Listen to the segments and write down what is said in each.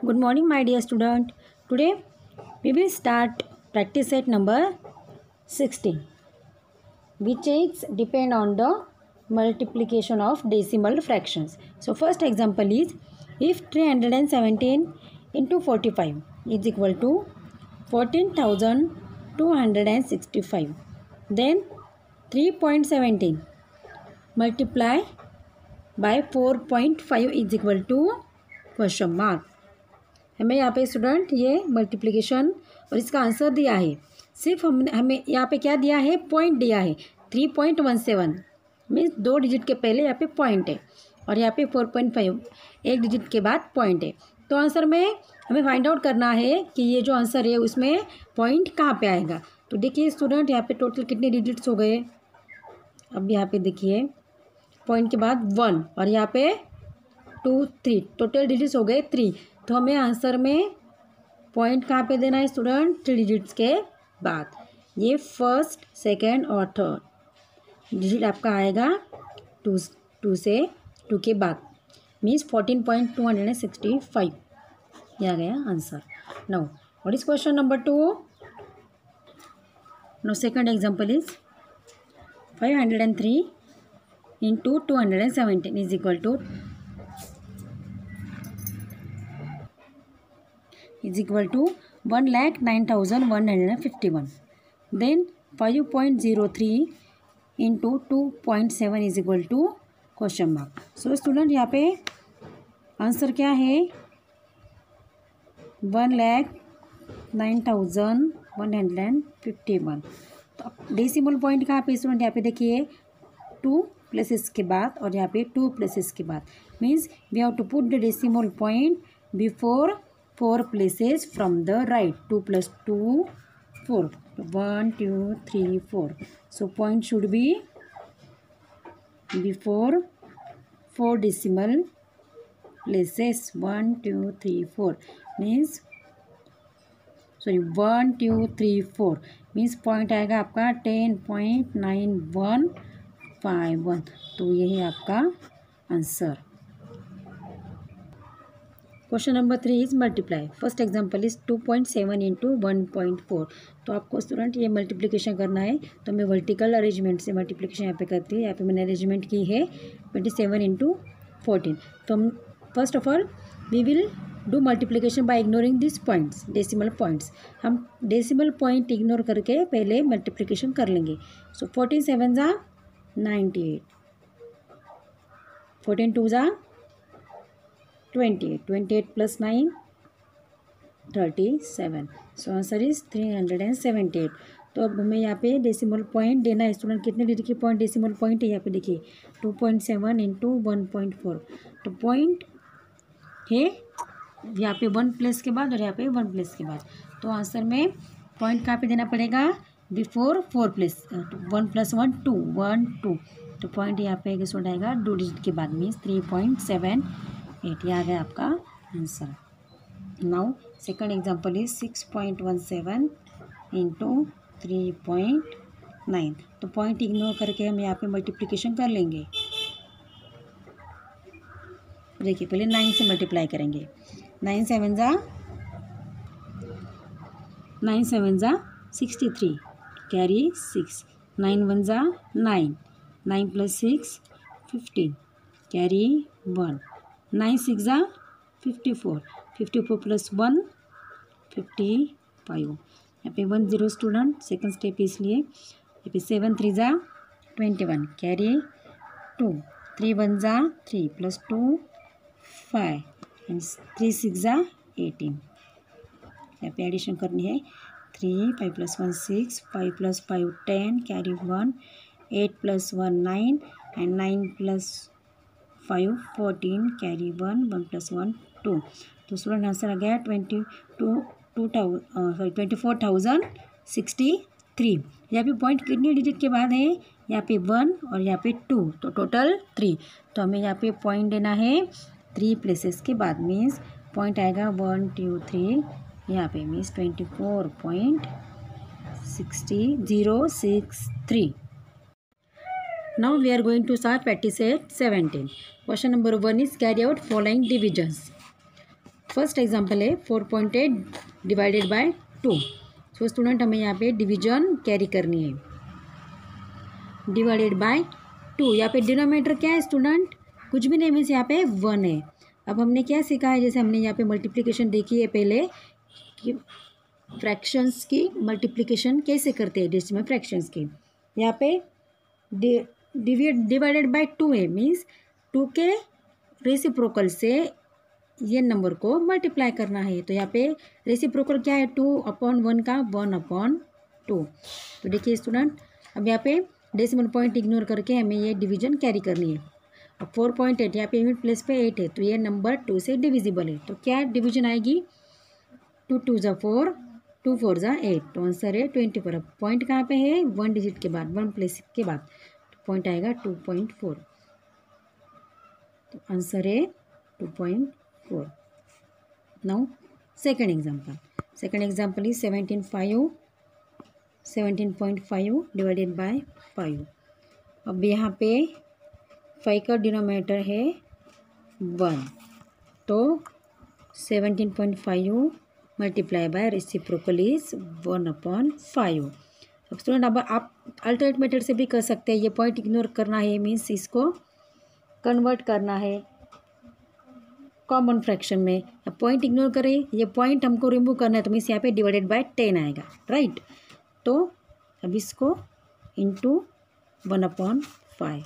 Good morning, my dear student. Today we will start practice set number 16, which is depend on the multiplication of decimal fractions. So first example is, if 317 into 45 is equal to 14,265, then 3.17 multiply by 4.5 is equal to question mark. हमें यहाँ पे student ये multiplication और इसका answer दिया है। सिर्फ हमें यहाँ पे क्या दिया है, पॉइंट दिया है 3.17 मीन्स 2 डिजिट के पहले यहाँ पे पॉइंट है और यहाँ पे 4.5 एक डिजिट के बाद पॉइंट है। तो आंसर में हमें फाइंड आउट करना है कि ये जो आंसर है उसमें पॉइंट कहाँ पे आएगा। तो देखिए स्टूडेंट, यहाँ पे टोटल कितने डिजिट्स हो गए। अब यहाँ पे देखिए पॉइंट के बाद 1 और यहाँ पे 2 3 टोटल डिजिट्स हो गए 3। तो हमें आंसर में पॉइंट कहाँ पे देना है स्टूडेंट, 3 डिजिट्स के बाद। ये फर्स्ट सेकंड और थर्ड डिजिट आपका आएगा 2 से 2 के बाद, मीन्स 14.265 ये आ गया answer. Now what is question number 2। Now second example is 503 into 217 is equal to 1,09,151. Then 5.03 into 2.7 is equal to question mark. So student यहाँ पे आंसर क्या है, 1,09,151. तो डेसिमल पॉइंट कहाँ पे स्टूडेंट, यहाँ पे देखिए 2 प्लेसेस के बाद और यहाँ पे 2 प्लेसेस के बाद, means we have to put the decimal point before 4 places from the right. 2 plus 2 4, 1 2 3 4. So point should be before 4 decimal places. 1 2 3 4 means 1 2 3 4 means point आएगा आपका 10.9151. तो यही आपका answer. Question number 3 is multiply. First example is 2.7 into 1.4. तो आपको student ये multiplication करना है, तो मैं वर्टिकल अरेंजमेंट से मल्टीप्लिकेशन यहाँ पे करती हूँ। यहाँ पे मैंने अरेंजमेंट की है 27 into 14. तो हम first of all we will do multiplication by ignoring this points, decimal points. हम डेसिमल पॉइंट इग्नोर करके पहले मल्टीप्लिकेशन कर लेंगे। सो 14 7 ज़ा 98, 14 2 ज़ा 28, 28 plus 9 37. So answer is 378. तो अब हमें यहाँ पे डेसिमल पॉइंट देना है स्टूडेंट। कितने डिजिट की पॉइंट डेसिमल पॉइंट है, यहाँ पे देखिए 2.7 into 1.4. तो पॉइंट है यहाँ पे 1 प्लेस के बाद और यहाँ पे 1 प्लेस के बाद। तो आंसर में पॉइंट कहाँ पे देना पड़ेगा, बिफोर 4 प्लेस। 1 + 1 2 1 2. तो पॉइंट यहाँ पे स्टूडेंट आएगा 2 डिजिट के बाद, मीन्स 3.78. ये आ गया आपका answer. Now second example is 6.17 into 3.9. तो पॉइंट इग्नोर करके हम यहाँ पे मल्टीप्लिकेशन कर लेंगे। देखिए पहले 9 से मल्टीप्लाई करेंगे। 9 7 ज़ा 63, कैरी 6. 9 1 ज़ा 9, 9 + 6 15, कैरी 1. 9 6 ज़ा 54, 54 + 1 55. यहाँ पे 1 0 स्टूडेंट, सेकंड स्टेप इसलिए। यहाँ पे 7 3 ज़ा 21, कैरी 2. 3 1 ज़ा 3 + 2 5 एंड 3 6 ज़ा 18. यहाँ पे एडिशन करनी है। 3 5 + 1 6, 5 + 5 10, कैरी 1. 8 + 1 9 and 9 + 5 14, carry 1. 1 + 1 2. तो स्टूडेंट आंसर आ गया 24,063. यहाँ पे पॉइंट कितने डिजिट के बाद है, यहाँ पे 1 और यहाँ पे 2, तो टोटल 3. तो हमें यहाँ पे पॉइंट देना है 3 प्लेसेस के बाद, मीन्स पॉइंट आएगा 1 2 3 यहाँ पे, means 24.063. Now we are going to start practice at 17. Question number 1 is carry out following divisions. First example है 4.8 डिवाइडेड बाय 2। सो स्टूडेंट हमें यहाँ पे डिवीजन कैरी करनी है। डिवाइडेड बाय 2, यहाँ पे डिनोमिनेटर क्या है स्टूडेंट? कुछ भी नहीं, मीन्स यहाँ पे 1 है। अब हमने क्या सीखा है, जैसे हमने यहाँ पे मल्टीप्लिकेशन देखी है पहले कि फ्रैक्शंस की मल्टीप्लिकेशन कैसे करते हैं डेसिमल फ्रैक्शंस की। यहाँ पे डिवाइडेड बाय 2 है, मीन्स 2 के रेसिप्रोकल से ये नंबर को मल्टीप्लाई करना है। तो यहाँ पे रेसिप्रोकल क्या है? 2/1 का 1/2। तो देखिए स्टूडेंट, अब यहाँ पे डेसिमल पॉइंट इग्नोर करके हमें ये डिवीजन कैरी करनी है। अब 4.8 यहाँ पे यूनिट प्लेस पे 8 है, तो ये नंबर 2 से डिविजिबल है। तो क्या डिवीजन आएगी? 2 2 = 4, 2 4 = 8। तो आंसर है 24। अब पॉइंट कहाँ पे है? 1 डिजिट के बाद, 1 प्लेस के बाद, तो पॉइंट आएगा 2.4। तो आंसर है 2.4। Now second example is 17.5 divided by 5। अब यहाँ पे 5 का डिनोमिनेटर है 1, तो 17.5 मल्टीप्लाई बाय रेसिप्रोकल इज 1/5। अब स्टूडेंट अब आप अल्टरनेट मेथड से भी कर सकते हैं। ये पॉइंट इग्नोर करना है, मीन्स इसको कन्वर्ट करना है कॉमन फ्रैक्शन में। अब पॉइंट इग्नोर करें, ये पॉइंट हमको रिमूव करना है, तो मीन्स यहाँ पे डिवाइडेड बाय 10 आएगा, राइट। तो अब इसको इंटू 1/5।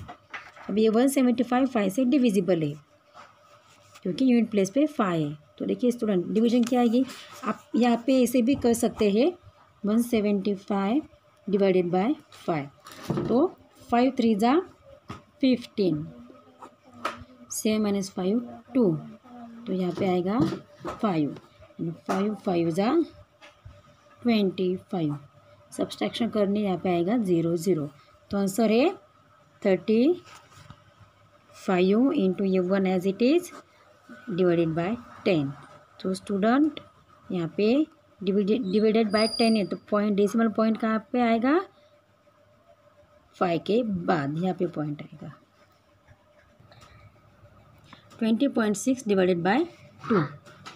अब ये 175 5 से डिविजिबल है क्योंकि यूनिट प्लेस पे 5 है। तो देखिए स्टूडेंट, डिवीजन क्या आएगी? आप यहाँ पे ऐसे भी कर सकते हैं 175 डिवाइडेड बाय 5। तो 5 3 = 15, 7 - 5 2, तो यहाँ पे आएगा 5 5 5 = 25। सब्सट्रैक्शन करने यहाँ पे आएगा 0 0। तो आंसर है 35 इंटू ये 1 as it is divided by 10। तो स्टूडेंट यहाँ पे डिवाइडेड बाय 10 है, तो पॉइंट डेसिमल पॉइंट कहाँ पे आएगा? 5 के बाद यहाँ पे पॉइंट आएगा। 20.6 divided by 2।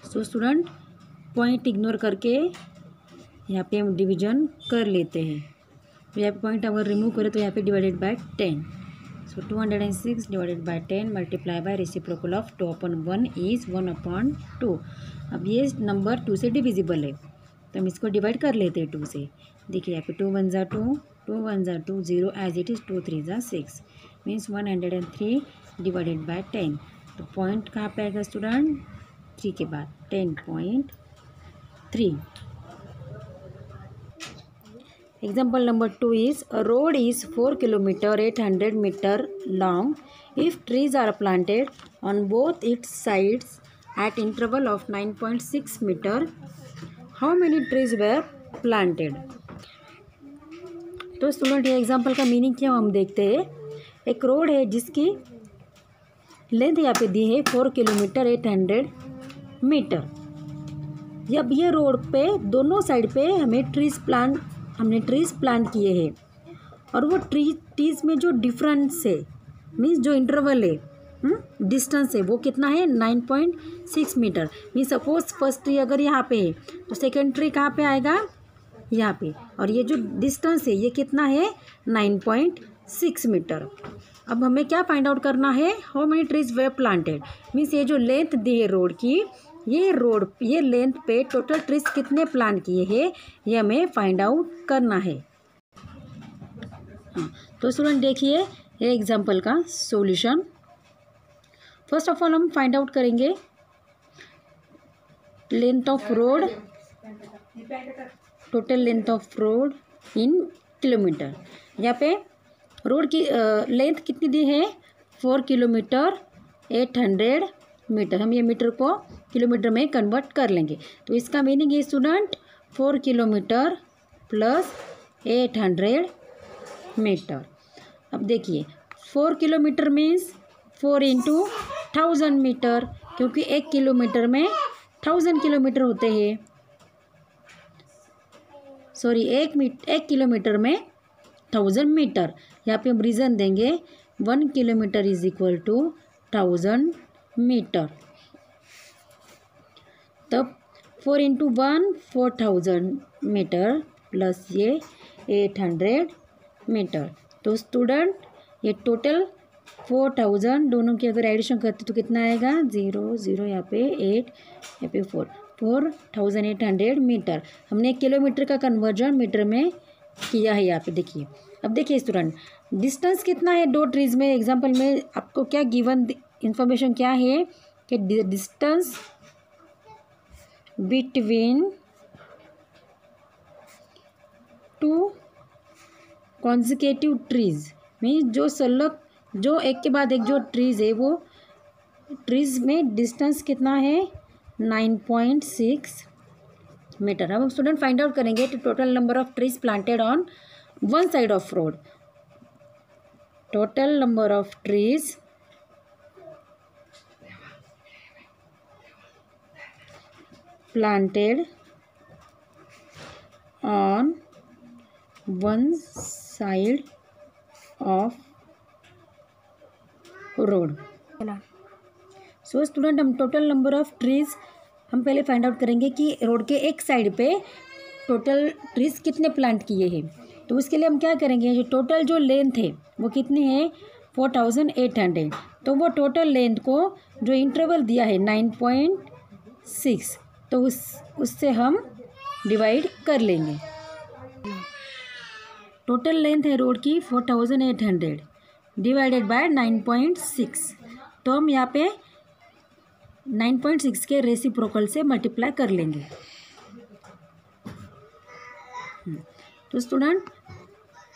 So student point ignore करके यहाँ पे हम डिवीजन कर लेते हैं। तो यहाँ पे पॉइंट अगर रिमूव करें तो यहाँ पे divided by 10। So 206 divided by 10 multiply by reciprocal of 2/1 is 1/2। अब ये नंबर 2 से डिविजिबल है, तो हम इसको डिवाइड कर लेते हैं 2 से। देखिए यहाँ पे 2 1 = 2, 2 1 = 2, 0 as it is, 2 3 = 6, means 103 divided by 10। तो पॉइंट कहाँ पे आएगा स्टूडेंट? 3 के बाद, 10.3। Example number 2 is a road is 4 km 800 meter long if trees are planted on both its sides at interval of 9.6 meter. How many trees were planted? तो student ये example का meaning क्या हम देखते हैं। एक रोड है जिसकी लेंथ यहाँ पे दी है 4 किलोमीटर 800 मीटर। अब ये रोड पे दोनों साइड पे हमने ट्रीज प्लांट किए हैं, और वो ट्रीज में जो डिफरेंस है, मीन्स जो इंटरवल है, डिस्टेंस है, वो कितना है? 9.6 meter. Means suppose first tree अगर यहाँ पे है तो सेकेंड ट्री कहाँ पे आएगा? यहाँ पे। और ये जो डिस्टेंस है ये कितना है? 9.6 मीटर। अब हमें क्या फाइंड आउट करना है? How many trees way planted. Means ये जो लेंथ दी है रोड की, ये लेंथ पे टोटल ट्रीज कितने प्लांट किए हैं, ये हमें फाइंड आउट करना है। हाँ, तो स्टूडेंट देखिए ये एग्जांपल का सॉल्यूशन। फर्स्ट ऑफ ऑल हम फाइंड आउट करेंगे length of road, total length of road in kilometre. यहाँ पे रोड की लेंथ कितनी दी है? 4 किलोमीटर 800 मीटर। हम ये मीटर को किलोमीटर में कन्वर्ट कर लेंगे। तो इसका मीनिंग है स्टूडेंट 4 किलोमीटर प्लस 800 मीटर। अब देखिए 4 किलोमीटर मीन्स 4 इंटू 1000 मीटर, क्योंकि 1 किलोमीटर में 1000 किलोमीटर होते हैं। सॉरी, एक किलोमीटर में 1000 मीटर। यहाँ पे हम रीज़न देंगे 1 kilometer is equal to 1000 meter. तब 4 इंटू 1 4000 मीटर प्लस ये 800 मीटर। तो स्टूडेंट ये टोटल 4000 दोनों की अगर एडिशन करते तो कितना आएगा, 0 0 यहाँ पे 8 यहाँ पे 4 4800 मीटर। हमने किलोमीटर का कन्वर्जन मीटर में किया है यहाँ पे। देखिए अब देखिए स्टूडेंट डिस्टेंस कितना है दो ट्रीज में। एग्जांपल में आपको क्या गिवन इंफॉर्मेशन क्या है कि distance between two consecutive trees means जो संलग जो एक के बाद एक जो ट्रीज है वो ट्रीज में डिस्टेंस कितना है 9.6 मीटर। अब हम स्टूडेंट फाइंड आउट करेंगे तो total number of trees planted on one side of road. Total number of trees planted on one side of road। So student हम टोटल नंबर ऑफ ट्रीज हम पहले find out करेंगे कि road के एक side पे टोटल ट्रीज कितने plant किए हैं। तो उसके लिए हम क्या करेंगे, जो टोटल जो लेंथ है वो कितनी है 4800। तो वो टोटल लेंथ को जो इंटरवल दिया है 9.6 तो उससे हम डिवाइड कर लेंगे। टोटल लेंथ है रोड की 4800 डिवाइडेड बाय 9.6। तो हम यहाँ पे 9.6 के रेसिप्रोकल से मल्टीप्लाई कर लेंगे। तो स्टूडेंट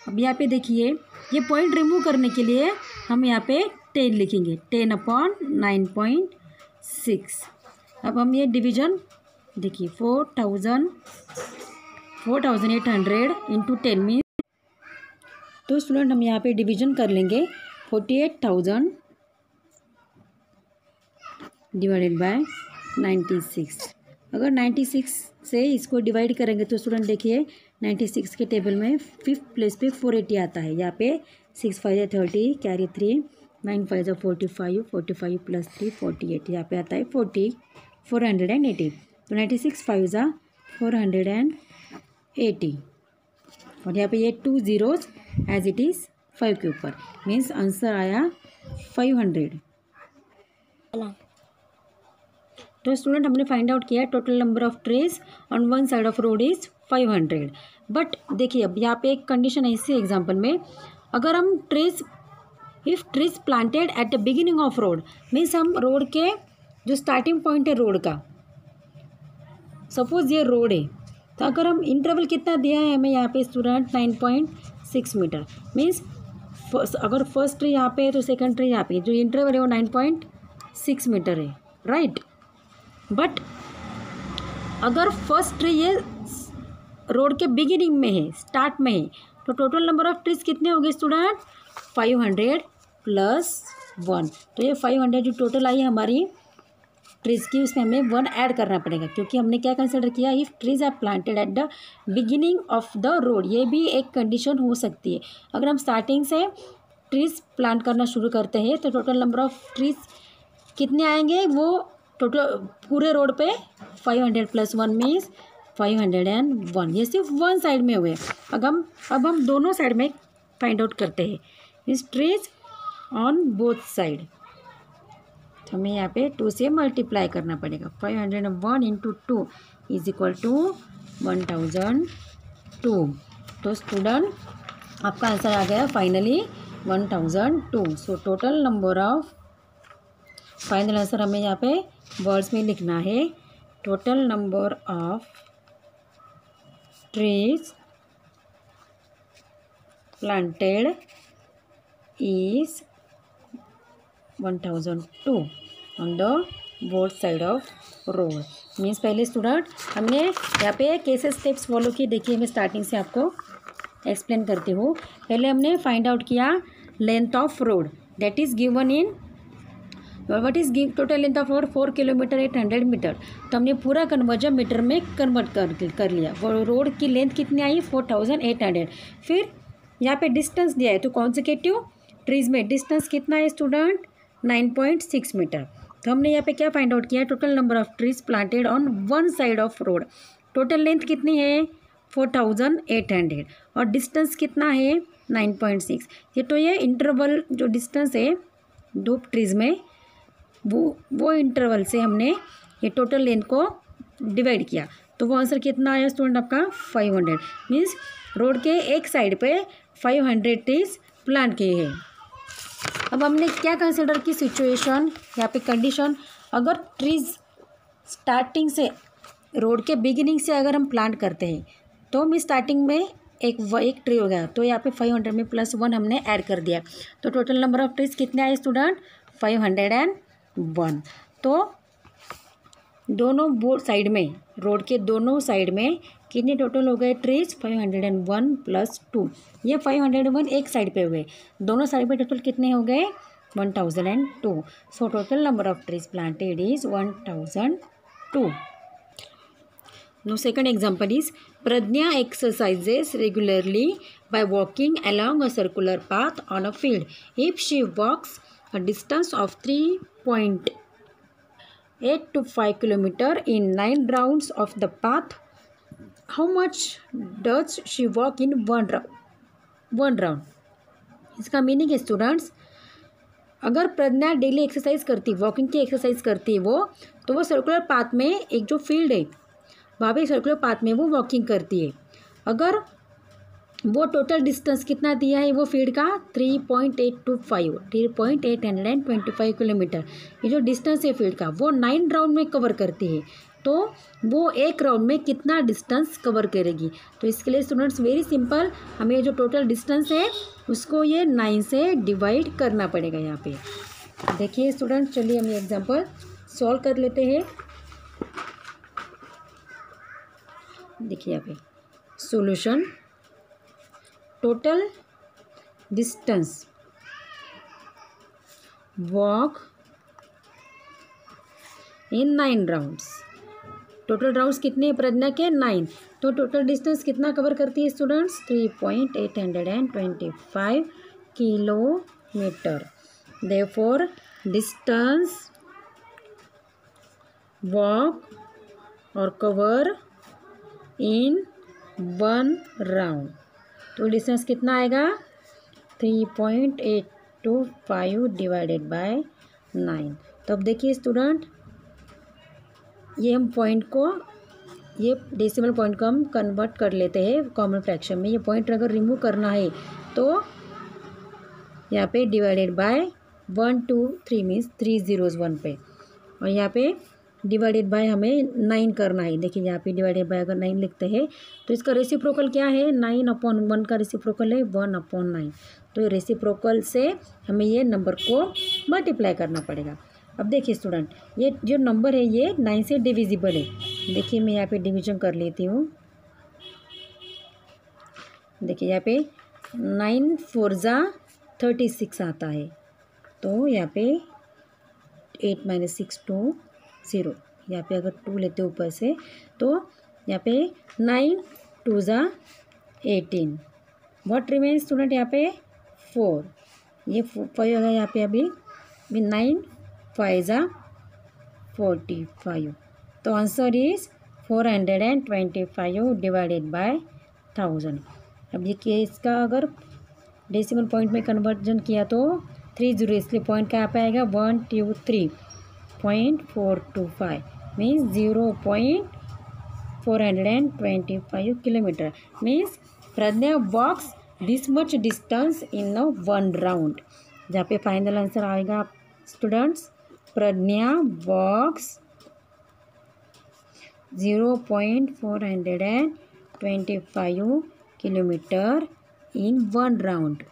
अब यहाँ पे देखिए ये पॉइंट रिमूव करने के लिए हम यहाँ पे 10 लिखेंगे, 10/9.6। अब हम ये डिवीजन देखिए 4800 इंटू 10 मीन। तो स्टूडेंट हम यहाँ पे डिवीजन कर लेंगे 48,000 डिवाइडेड बाय 96। अगर 96 से इसको डिवाइड करेंगे तो स्टूडेंट देखिए 96 के टेबल में 5th प्लेस पे 480 आता है। यहाँ पे 6 5 30 कैरी 3 9 5 45 45 प्लस 3 48 यहाँ पे आता है 480। तो 96 5 480 और यहाँ पे ये 2 zeros एज इट इज़ 5 के ऊपर मीन्स आंसर आया 500। तो स्टूडेंट हमने फाइंड आउट किया total number of trees on one side of road is 500। But देखिए अब यहाँ पे एक कंडीशन है इसी एग्जांपल में, अगर हम trees if trees planted at the beginning of road means हम रोड के जो स्टार्टिंग पॉइंट है रोड का, सपोज ये रोड है तो अगर हम इंटरवल कितना दिया है हमें यहाँ पे स्टूडेंट 9.6 मीटर मीन्स अगर फर्स्ट ट्री यहाँ पे है तो सेकंड ट्री यहाँ पे जो इंटरवल है वो 9.6 मीटर है, राइट। बट अगर फर्स्ट ट्री ये रोड के बिगिनिंग में है, स्टार्ट में है, तो टोटल नंबर ऑफ ट्रीज कितने हो गए स्टूडेंट 500 प्लस 1। तो ये 500 जो टोटल आई हमारी ट्रीज की उसमें हमें 1 ऐड करना पड़ेगा क्योंकि हमने क्या कंसिडर किया, if trees are planted at the beginning of the road. ये भी एक कंडीशन हो सकती है। अगर हम स्टार्टिंग से ट्रीज प्लांट करना शुरू करते हैं तो टोटल नंबर ऑफ ट्रीज कितने आएंगे, वो टोटल पूरे रोड पे 500 प्लस 1 मीन्स 501। ये सिर्फ वन साइड में हुए। अब हम दोनों साइड में फाइंड आउट करते हैं means trees on both side. तो हमें यहाँ पे 2 से मल्टीप्लाई करना पड़ेगा। 501 इंटू 2 इज इक्वल टू 1002। तो स्टूडेंट आपका आंसर आ गया finally 1002। So total number of, final answer हमें यहाँ पे वर्ड्स में लिखना है, total number of trees planted is 1002 on the both side of road. Means पहले स्टूडेंट हमने यहाँ पे कैसे स्टेप्स फॉलो किए, देखिए मैं स्टार्टिंग से आपको एक्सप्लेन करती हूँ। पहले हमने फाइंड आउट किया length of road that is given in what is give total length of road 4 kilometer 800 meter. तो हमने पूरा कन्वर्जन मीटर में कन्वर्ट कर लिया। वो रोड की लेंथ कितनी आई 4800। फिर यहाँ पे डिस्टेंस दिया है तो कॉन्जिक्यूटिव ट्रीज में डिस्टेंस कितना है स्टूडेंट 9.6 मीटर। तो हमने यहाँ पे क्या फाइंड आउट किया, total number of trees planted on one side of road. Total length कितनी है 4800 और डिस्टेंस कितना है 9.6। ये तो ये इंटरवल जो डिस्टेंस है दो ट्रीज में वो इंटरवल से हमने ये टोटल लेंथ को डिवाइड किया, तो वो आंसर कितना आया स्टूडेंट आपका 500। मीन्स रोड के एक साइड पे 500 ट्रीज प्लांट किए हैं। अब हमने क्या कंसिडर की सिचुएशन, यहाँ पे कंडीशन, अगर ट्रीज स्टार्टिंग से रोड के बिगिनिंग से अगर हम प्लांट करते हैं तो मैं स्टार्टिंग में एक ट्री हो गया, तो यहाँ पे 500 में +1 हमने ऐड कर दिया, तो टोटल नंबर ऑफ ट्रीज कितने आए स्टूडेंट 501। तो दोनों बोथ साइड में, रोड के दोनों साइड में कितने टोटल हो गए ट्रीज 501 + 2। ये 501 एक साइड पे हुए, दोनों साइड पे टोटल कितने हो गए 1002। So total number of trees planted is 1002। Now second example is Pradnya exercises regularly by walking along a circular path on a field. If she walks a distance of 3.825 km in 9 rounds of the path, how much does she walk in one round? इसका meaning है students, अगर प्रज्ञा daily exercise करती, walking की exercise करती है वो, तो वो सर्कुलर पाथ में एक जो फील्ड है वहाँ पे सर्कुलर पाथ में वो वॉकिंग करती है। अगर वो टोटल डिस्टेंस कितना दिया है वो फील्ड का 3.825 किलोमीटर, ये जो डिस्टेंस है फील्ड का वो 9 राउंड में कवर करती है, तो वो एक राउंड में कितना डिस्टेंस कवर करेगी। तो इसके लिए स्टूडेंट्स वेरी सिंपल, हमें जो टोटल डिस्टेंस है उसको ये 9 से डिवाइड करना पड़ेगा। यहाँ पे देखिए स्टूडेंट्स, चलिए हम ये एग्जाम्पल सॉल्व कर लेते हैं। देखिए यहाँ पे solution, total distance walk in 9 rounds, total rounds कितने प्रज्ञा के 9, तो टोटल डिस्टेंस कितना कवर करती है students 3.825 kilometre. Therefore distance walk और कवर इन 1 राउंड, तो डिस्टेंस कितना आएगा 3.825 डिवाइडेड बाय 9। तो अब देखिए स्टूडेंट, ये हम पॉइंट को, ये डेसिमल पॉइंट को हम कन्वर्ट कर लेते हैं कॉमन फ्रैक्शन में। ये पॉइंट अगर रिमूव करना है तो यहाँ पे डिवाइडेड बाय 1 2 3 मीन्स 3 zeros 1 पे, और यहाँ पे डिवाइडेड बाय हमें 9 करना है। देखिए यहाँ पे डिवाइडेड बाय अगर 9 लिखते हैं तो इसका रेसिप्रोकल क्या है 9/1 का रेसिप्रोकल है 1/9, तो रेसिप्रोकल से हमें ये नंबर को मल्टीप्लाई करना पड़ेगा। अब देखिए स्टूडेंट, ये जो नंबर है ये 9 से डिविजिबल है। देखिए मैं यहाँ पे डिवीजन कर लेती हूँ। देखिए यहाँ पे 9 4 = 36 आता है, तो यहाँ पे 8 - 6 2 0, यहाँ पे अगर 2 लेते हैं ऊपर से तो यहाँ पे 9 2 = 18, व्हाट रिमेन स्टूडेंट यहाँ पे 4, ये 5 होगा यहाँ पे अभी 9 5 = 45, तो आंसर इज 425 डिवाइडेड बाय 1000। अब ये केस का अगर डेसिमल पॉइंट में कन्वर्जन किया तो 3 0, इसलिए पॉइंट कहाँ पे आएगा 123.425 means 0.425 kilometer. Means Pragya walks this much distance in 1 round. जहाँ पे फाइनल आंसर आएगा students, Pragya walks 0.425 kilometer in 1 round.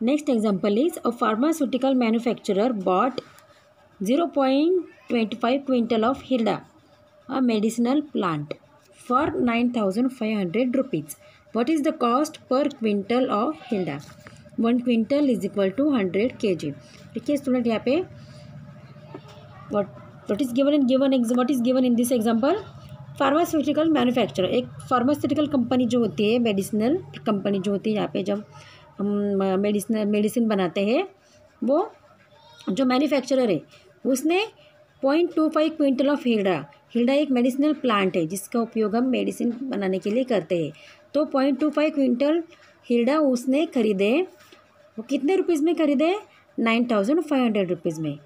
Next example is a pharmaceutical manufacturer bought 0.25 quintal of Hilda, a medicinal plant, for 9,500 rupees. What is the cost per quintal of Hilda? 1 quintal is equal to 100 kg. देखिए student यहाँ पे what is given in this example? Pharmaceutical manufacturer, एक pharmaceutical company जो होती है, medicinal company जो होती है, यहाँ पे जब मेडिसिन बनाते हैं, वो जो मैन्युफैक्चरर है उसने 0.25 क्विंटल ऑफ हिल्डा एक मेडिसिनल प्लांट है जिसका उपयोग हम मेडिसिन बनाने के लिए करते हैं। तो 0.25 क्विंटल हिल्डा उसने खरीदे, वो कितने रुपीज़ में खरीदे? 9,500 रुपीज़ में।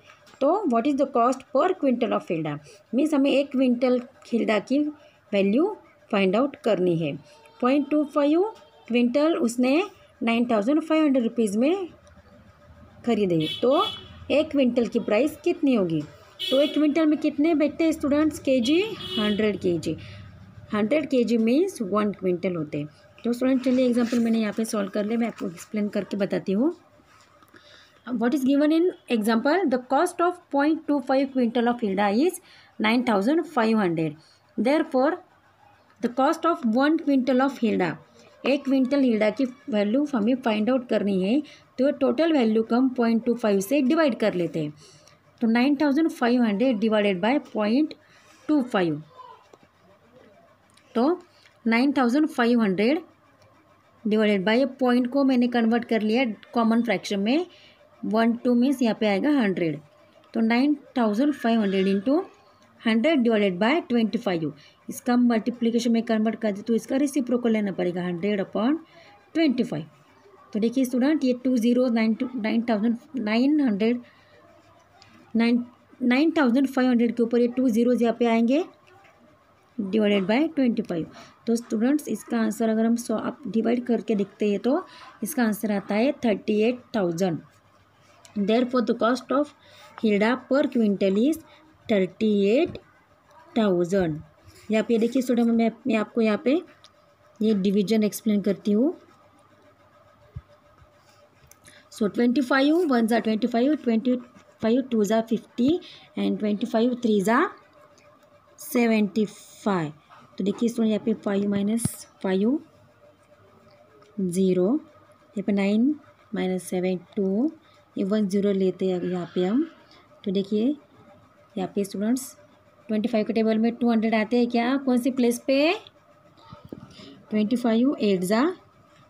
तो what is the cost per quintal of Hilda, means हमें 1 क्विंटल हिल्डा की वैल्यू फाइंड आउट करनी है। 0.25 क्विंटल उसने 9,500 रुपीज़ में खरीदे, तो 1 क्विंटल की प्राइस कितनी होगी? तो 1 क्विंटल में कितने बैठते हैं students? KG, 100 KG. 100 KG means 1 quintal होते हैं। तो स्टूडेंट चलिए एग्जाम्पल मैंने यहाँ पे सॉल्व कर लिया, मैं आपको एक्सप्लेन करके बताती हूँ। What is given in example? The cost of 0.25 quintal of hilda is 9,500. Therefore, the cost of 1 quintal of hilda, 1 quintal Hilda की वैल्यू हमें फाइंड आउट करनी है, तो टोटल वैल्यू को हम 0.25 से डिवाइड कर लेते हैं। तो 9,500 डिवाइडेड बाय 0.25, तो 9,500 डिवाइडेड बाय पॉइंट को मैंने कन्वर्ट कर लिया कॉमन फ्रैक्शन में, 1/2 मीन्स यहाँ पे आएगा 100। तो 9,500 इंटू 100 डिवाइडेड बाय 25, इसका मल्टीप्लिकेशन में कन्वर्ट कर दे तो इसका रेसिप्रोकल लेना पड़ेगा 100/25। तो देखिए स्टूडेंट, ये 9,500 के ऊपर ये 2 zeros यहाँ पे आएंगे डिवाइडेड बाय 25। तो स्टूडेंट्स इसका आंसर अगर हम आप डिवाइड करके देखते हैं तो इसका आंसर आता है 38,000। Therefore, the cost of hilda per quintal is 38,000। यहाँ पे देखिए स्टूडेंट, मैं आपको यहाँ पे ये डिवीजन एक्सप्लेन करती हूँ। सो 25 1 ज़ा 25, 25 2 ज़ा 50 एंड 25 3 ज़ा 75। तो देखिए स्टूडेंट यहाँ पे 5 - 5 0, यहाँ पे 9 - 7 2, ये 1 0 लेते हैं यहाँ पे हम। तो देखिए यहाँ पे स्टूडेंट्स 25 के टेबल में 200 आते हैं क्या, कौन सी प्लेस पे? 25 8 ज़ा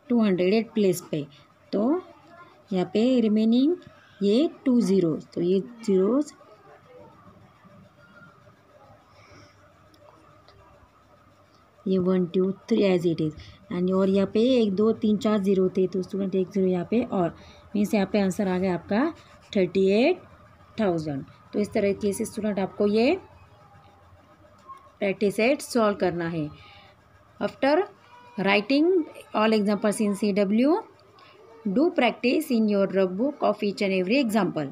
200 प्लेस पे। तो यहाँ पे रिमेनिंग ये 2 zeros, तो ये zeros ये 1 2 3 एज इट इज़ एंड, और यहाँ पे 1 2 3 4 0 थे, तो स्टूडेंट 1 0 यहाँ पे, और मीन्स यहाँ पे आंसर आ गया आपका 38,000। तो इस तरीके से स्टूडेंट आपको ये प्रैक्टिस सेट सॉल्व करना है। After writing all examples in CW, do practice in your workbook of each and every example.